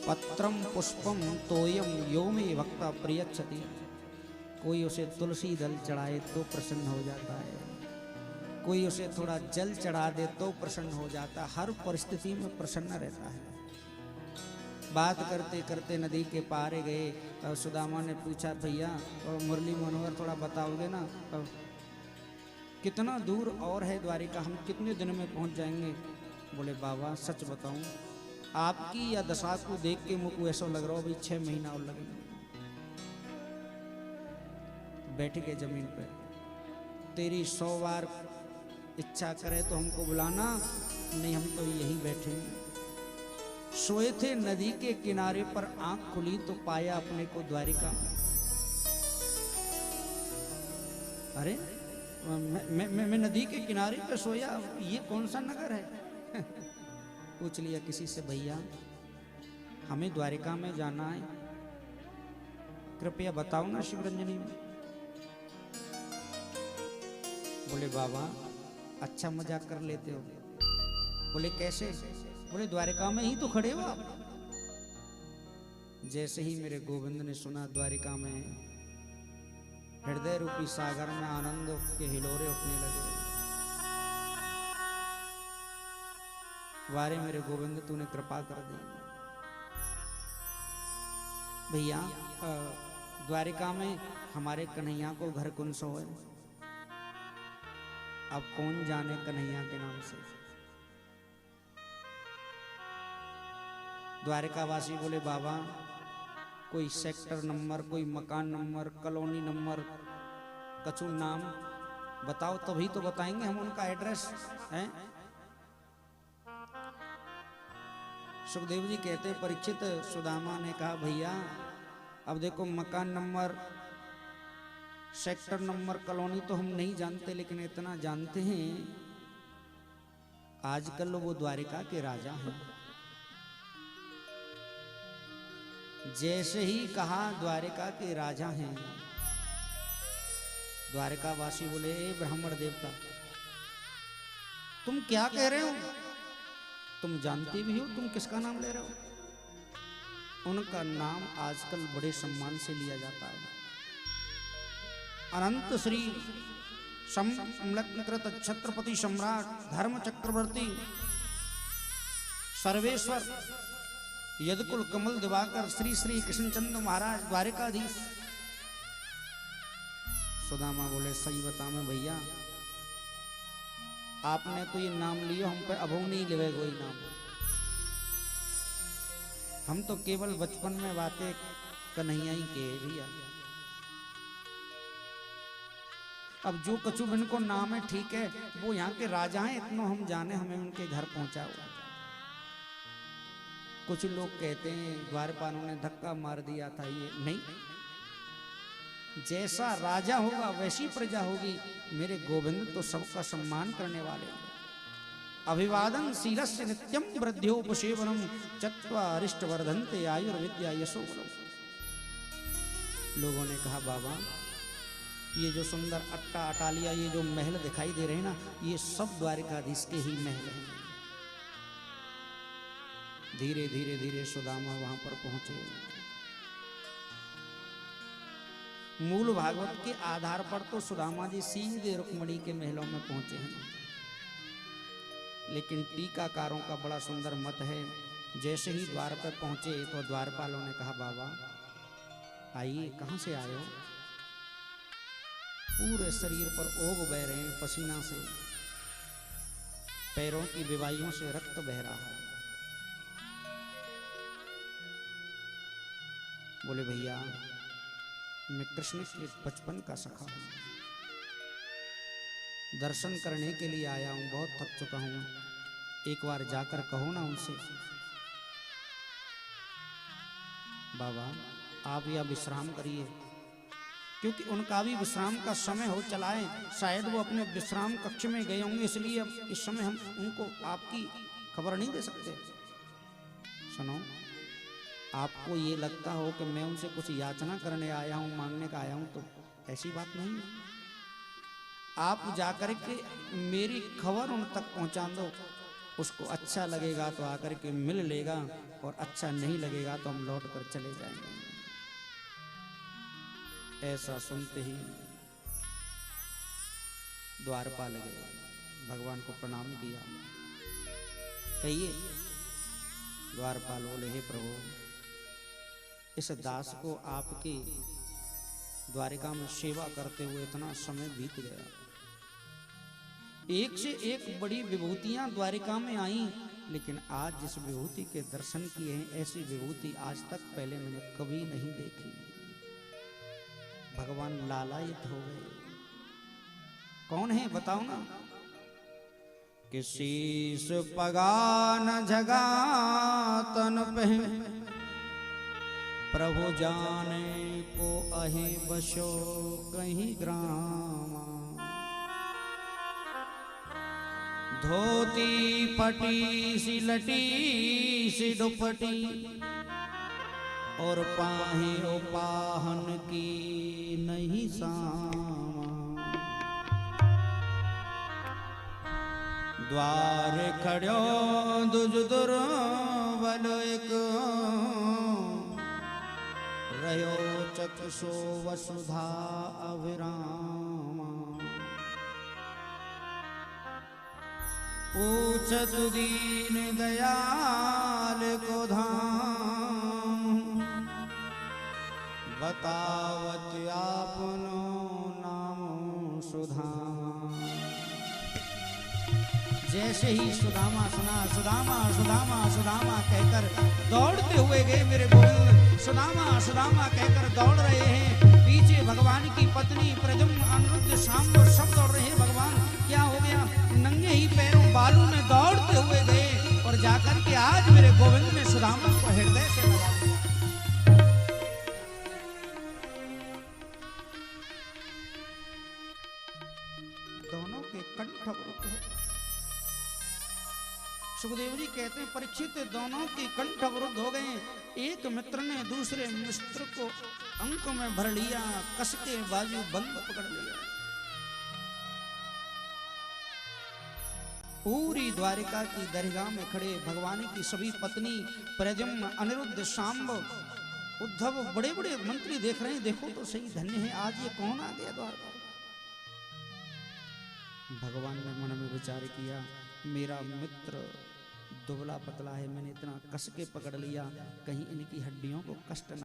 पत्रम पुष्पम तोयम यो मे भक्ता प्रियच्छति। कोई उसे तुलसी दल चढ़ाए तो प्रसन्न हो जाता है, कोई उसे थोड़ा जल चढ़ा दे तो प्रसन्न हो जाता, हर परिस्थिति में प्रसन्न रहता है। बात करते करते नदी के पार गए। सुदामा ने पूछा, भैया मुरली मनोहर थोड़ा बताओगे ना, कितना दूर और है द्वारिका, हम कितने दिन में पहुंच जाएंगे? बोले बाबा सच बताऊं, आपकी या दशा को देख के मुझको ऐसा लग रहा हो अभी 6 महीना और लगेंगे। बैठ के जमीन पे, तेरी 100 बार इच्छा करे तो हमको बुलाना, नहीं हम तो यही बैठेंगे। सोए थे नदी के किनारे पर, आंख खुली तो पाया अपने को द्वारिका में। अरे मैं नदी के किनारे पे सोया, ये कौन सा नगर है? पूछ लिया किसी से, भैया हमें द्वारिका में जाना है, कृपया बताओ ना शिवरंजनी में। बोले बाबा अच्छा मजाक कर लेते हो। बोले कैसे? बोले द्वारिका में ही तो खड़े हो आप। जैसे ही मेरे गोविंद ने सुना द्वारिका में, हृदय रूपी सागर में आनंद के हिलोरे उठने लगे। वारे मेरे गोविंद तूने कृपा कर दी। भैया द्वारिका में हमारे कन्हैया को घर कौन सो है, अब कौन जाने कन्हैया के नाम से। द्वारिकावासी बोले बाबा कोई सेक्टर नंबर, कोई मकान नंबर, कॉलोनी नंबर, कछु नाम बताओ तभी तो बताएंगे हम उनका एड्रेस है। सुखदेव जी कहते परीक्षित, सुदामा ने कहा भैया अब देखो मकान नंबर, सेक्टर नंबर, कॉलोनी तो हम नहीं जानते, लेकिन इतना जानते हैं आजकल वो द्वारिका के राजा हैं। जैसे ही कहा द्वारिका के राजा हैं, द्वारिकावासी बोले ब्राह्मण देवता तुम क्या कह रहे हो? तुम जानते भी हो तुम किसका नाम ले रहे हो? उनका नाम आजकल बड़े सम्मान से लिया जाता है। अनंत श्री संलग्नकृत छत्रपति सम्राट धर्म चक्रवर्ती सर्वेश्वर यदकुल कमल दिवाकर श्री श्री कृष्णचंद्र महाराज द्वारिकाधीश। सुदामा बोले सही बता में भैया, आपने तो ये नाम लियो, हम पे अभो नहीं लेवे कोई नाम। हम तो केवल बचपन में बातें कन्हैया ही के भैया। अब जो कछु इनको नाम है ठीक है, वो यहाँ के राजा हैं, इतना हम जाने, हमें उनके घर पहुंचाओ। कुछ लोग कहते हैं द्वारपालों ने धक्का मार दिया था, ये नहीं, जैसा राजा होगा वैसी प्रजा होगी। मेरे गोविंद तो सबका सम्मान करने वाले हैं। अभिवादन शीलस्य नित्यम वृद्ध्योपसेवनम चत्वारिष्ट वर्धन्ते आयुर्विद्या यशोबलम। लोगों ने कहा बाबा ये जो सुंदर अट्टा अटालिया, ये जो महल दिखाई दे रहे हैं ना, ये सब द्वारिकाधीश के ही महल हैं। धीरे धीरे धीरे सुदामा वहां पर पहुंचे। मूल भागवत के आधार पर तो सुदामा जी सीधे रुक्मणी के महलों में पहुंचे हैं, लेकिन टीकाकारों का बड़ा सुंदर मत है। जैसे ही द्वार पर पहुंचे तो द्वारपालों ने कहा बाबा आइए, कहां से आए हो? पूरे शरीर पर ओग बह रहे हैं पसीना से, पैरों की विवाइयों से रक्त बह रहा है। बोले भैया मैं कृष्ण के बचपन का सखा हूं, दर्शन करने के लिए आया हूं, बहुत थक चुका हूं, एक बार जाकर कहो ना उनसे। बाबा आप या विश्राम करिए, क्योंकि उनका भी विश्राम का समय हो चला है, शायद वो अपने विश्राम कक्ष में गए होंगे, इसलिए अब इस समय हम उनको आपकी खबर नहीं दे सकते। सुनो, आपको ये लगता हो कि मैं उनसे कुछ याचना करने आया हूं, मांगने का आया हूं, तो ऐसी बात नहीं है। आप जाकर के मेरी खबर उन तक पहुंचा दो, उसको अच्छा लगेगा तो आकर के मिल लेगा, और अच्छा नहीं लगेगा तो हम लौट कर चले जाएंगे। ऐसा सुनते ही द्वारपाल गए, भगवान को प्रणाम किया। कहिए, द्वारपाल बोले, हे प्रभु, इस दास को आपकी द्वारिका में सेवा करते हुए इतना समय बीत गया, एक से एक बड़ी विभूतियां द्वारिका में आई, लेकिन आज जिस विभूति के दर्शन किए हैं, ऐसी विभूति आज तक पहले मैंने कभी नहीं देखी। भगवान लालायित हो गए। कौन है बताओ ना। कि शीश पगान झगा तन पे, प्रभु जाने को अहे बसो कहीं ग्रामा। धोती फटी सी लटी सी दुपटी, और पाहे उपाहन की नहीं सामा। द्वार खड़ो दुज दुर्बल एक, रहो चक्षु वसुधा अविरामा। पूछत दीन दयाल को धाम, बतावत आपनो नाम सुधाम। जैसे ही सुदामा सुना, सुदामा सुदामा सुदामा कहकर दौड़ते हुए गए मेरे गोविंद। सुदामा सुदामा कहकर दौड़ रहे हैं, पीछे भगवान की पत्नी प्रद्युम्न अनिरुद्ध शांब सब दौड़ रहे हैं। भगवान क्या हो गया, नंगे ही पैरों बालू में दौड़ते हुए गए, और जाकर के आज मेरे गोविंद ने सुदामा को हृदय से लगा दिया। दोनों के कंठ अवरुद्ध हो। सुखदेव जी कहते हैं, परीक्षित, दोनों के कंठ अवरुद्ध हो गए। एक मित्र ने दूसरे मित्र को अंक में भर लिया, कस के बाजू बंद पकड़ लिया। पूरी द्वारिका की दरगाह में खड़े भगवान की सभी पत्नी प्रद्युम्न अनिरुद्ध शांब उद्धव बड़े बड़े मंत्री देख रहे हैं। देखो तो सही, धन्य है, आज ये कौन आ गया द्वार पर। भगवान ने मन में विचार किया, मेरा मित्र दुबला पतला है, मैंने इतना कस के पकड़ लिया, कहीं इनकी हड्डियों को कष्ट न